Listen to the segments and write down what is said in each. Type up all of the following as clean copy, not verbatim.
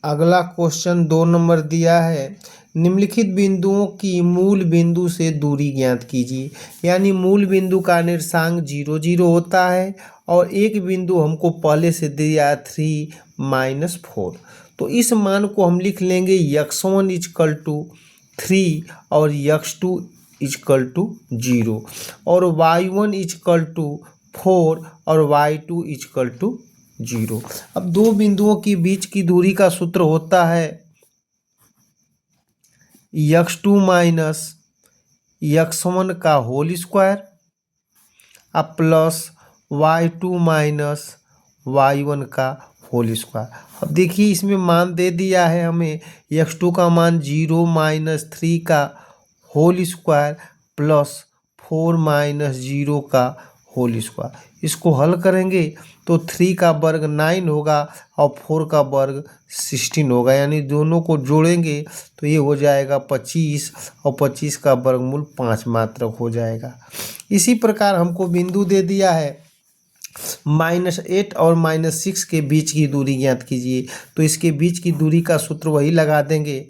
अगला question 2 number दिया है, निम्नलिखित बिंदुओं की मूल बिंदु से दूरी ज्ञात कीजिए। यानी मूल बिंदु का निर्देशांक 0 0 होता है और एक बिंदु हमको पहले से दिया 3-4। तो इस मान को हम लिख लेंगे x1 इक्वल टू 3 और x2 इक्वल टू 0 और y1 इक्वल टू 4 और y2 इक्वल टू 0। अब दो बिंदुओं के बीच की दूरी का सूत्र होता है x2 माइनस x1 का होल स्क्वायर अब प्लस y2 माइनस y1 का होल स्क्वायर। अब देखिए इसमें मान दे दिया है हमें x2 का मान 0 माइनस 3 का होल स्क्वायर प्लस 4 माइनस 0 का होल स्क्वायर। इसको हल करेंगे तो 3 का वर्ग 9 होगा और 4 का वर्ग 16 होगा। यानी दोनों को जोड़ेंगे तो ये हो जाएगा 25 और 25 का वर्गमूल 5 मात्रक हो जाएगा। इसी प्रकार हमको बिंदु दे दिया है -8 और -6 के बीच की दूरी ज्ञात कीजिए। तो इसके बीच की दूरी का सूत्र वही लगा देंगे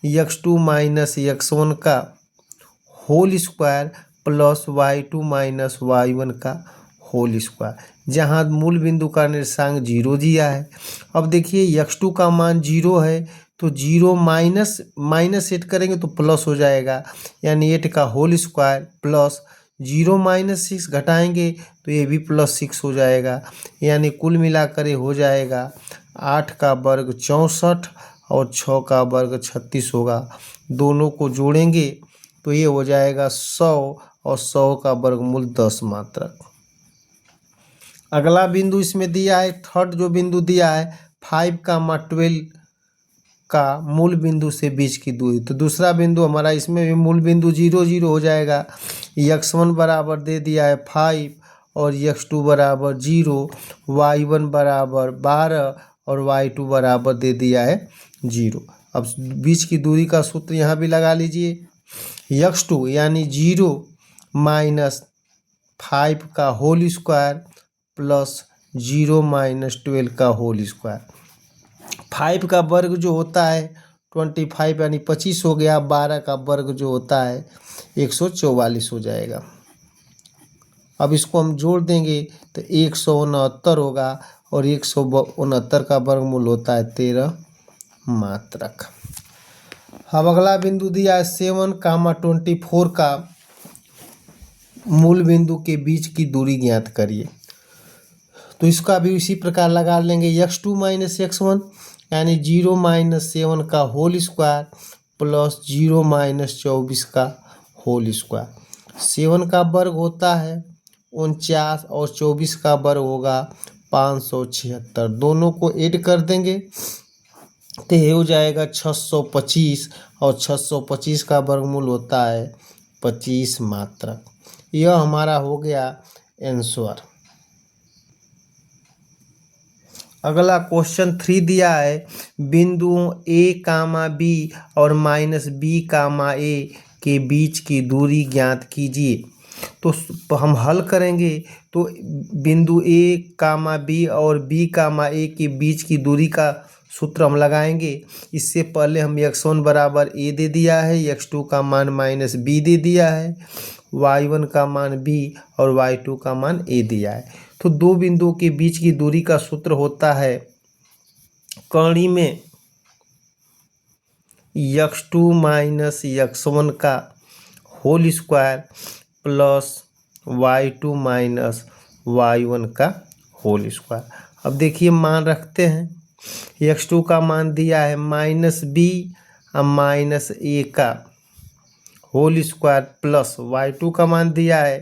x2 माइनस x1 का whole square plus y2 minus y1 का होल स्क्वायर, जहाँ मूल बिंदु का निर्देशांक 0 दिया है। अब देखिए x2 का मान 0 है तो 0 माइनस 8 करेंगे तो प्लस हो जाएगा, यानी 8 का होल स्क्वायर प्लस 0 माइनस 6 घटाएंगे तो ये भी +6 हो जाएगा। यानी कुल मिलाकर ये हो जाएगा 8 का वर्ग 64 और 6 का वर्ग 36 होगा। दोनों को जोड़ेंगे तो ये हो जाएगा 100 और 100 का वर्गमूल 10 मात्रक। अगला बिंदु इसमें दिया है, थर्ड जो बिंदु दिया है 5 का 12 का मूल बिंदु से बीच की दूरी। तो दूसरा बिंदु हमारा इसमें भी मूल बिंदु 0 0 हो जाएगा। x1 बराबर दे दिया है 5 और x2 बराबर 0, y1 बराबर 12 और y2 बराबर दे दिया है 0। अब बीच की दूरी का सूत्र यहाँ भी लगा लीजिए x2 यानी 0 माइनस 5 का होल स्क्वायर प्लस 0 माइनस 12 का होल स्क्वायर। 5 का वर्ग जो होता है 25 यानी 25 हो गया। 12 का वर्ग जो होता है 144 हो जाएगा। अब इसको हम जोड़ देंगे तो 169 होगा और 169 का वर्गमूल होता है 13 मात्रक। अब अगला बिंदु दिया है 7, 24 का मूल बिंदु के बीच की दूरी ज्ञात करिए। तो इसका भी इसी प्रकार लगा लेंगे x2 माइनस x1 यानी 0 माइनस 7 का होल स्क्वायर प्लस 0 माइनस 24 का होल स्क्वायर। 7 का वर्ग होता है 49 और 24 का वर्ग होगा 576। दोनों को ऐड कर देंगे तो ये हो जाएगा 625 और 625 का वर्गमूल होता है 25 मात्रक। यह हमारा हो गया आंसर। अगला क्वेश्चन 3 दिया है, बिंदुओं a, b और -b, a के बीच की दूरी ज्ञात कीजिए। तो हम हल करेंगे तो बिंदु a, b और b, a के बीच की दूरी का सूत्र हम लगाएंगे। इससे पहले हम x1 बराबर a दे दिया है, x2 का मान -b दे दिया है, y1 का मान b और y2 का मान a दिया है। तो दो बिंदुओं के बीच की दूरी का सूत्र होता है कड़ी में x2 माइनस x1 का whole square plus y2 minus y1 का होल स्क्वायर। अब देखिए मान रखते हैं, x2 का मान दिया है -b और -a का होल स्क्वायर प्लस y2 का मान दिया है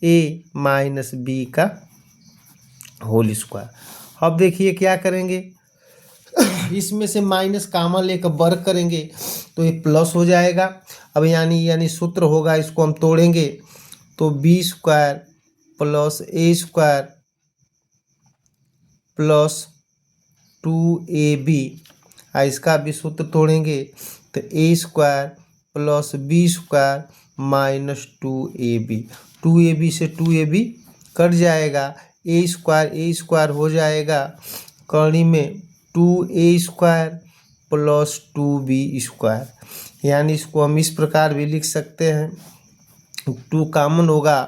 a माइनस b का होल स्क्वायर। अब देखिए क्या करेंगे, इसमें से माइनस कामा लेकर वर्ग करेंगे तो ये प्लस हो जाएगा। अब यानी सूत्र होगा, इसको हम तोड़ेंगे तो b square plus a square plus 2ab, इसका भी सूत्र तोड़ेंगे तो a square plus b square minus 2ab। 2ab से 2ab कट जाएगा, a स्क्वायर हो जाएगा कड़ी में 2a स्क्वायर प्लस 2b²। यानी इसको हम इस प्रकार भी लिख सकते हैं, 2 कॉमन होगा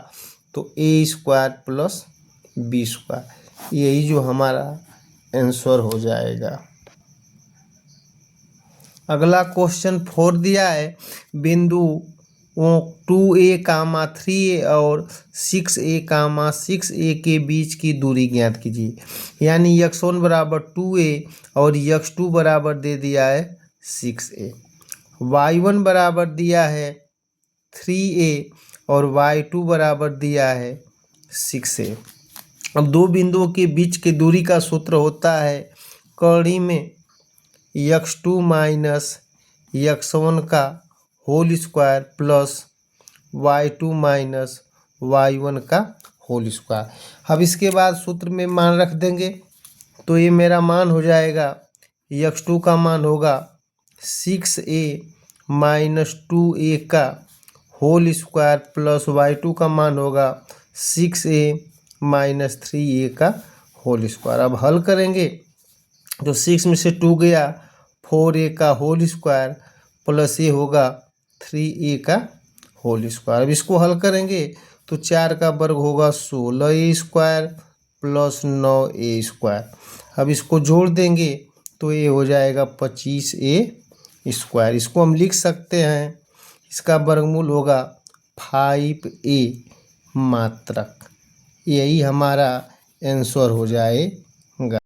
तो a² प्लस b²। यही जो हमारा आंसर हो जाएगा। अगला क्वेश्चन 4 दिया है, बिंदु 2a, 3a और 6a, 6a के बीच की दूरी ज्ञात कीजिए। यानी x1 बराबर 2a और x2 बराबर दे दिया है 6a, y1 बराबर दिया है 3a और y2 बराबर दिया है 6a। अब दो बिंदुओं के बीच की दूरी का सूत्र होता है कड़ी में x2 माइनस x1 का whole square plus y2 minus y1 का होल स्क्वायर। अब इसके बाद सूत्र में मान रख देंगे तो ये मेरा मान हो जाएगा, x2 का मान होगा 6a माइनस 2a का होल स्क्वायर प्लस y2 का मान होगा 6a माइनस 3a का होल स्क्वायर। अब हल करेंगे तो 6 में से 2 गया, 4a का होल स्क्वायर प्लस ये होगा 3a का होल स्क्वायर। अब इसको हल करेंगे तो 4 का वर्ग होगा 16a² प्लस 9a²। अब इसको जोड़ देंगे तो ये हो जाएगा 25a²। इसको हम लिख सकते हैं, इसका वर्गमूल होगा 5a मात्रक। यही हमारा आंसर हो जाएगा।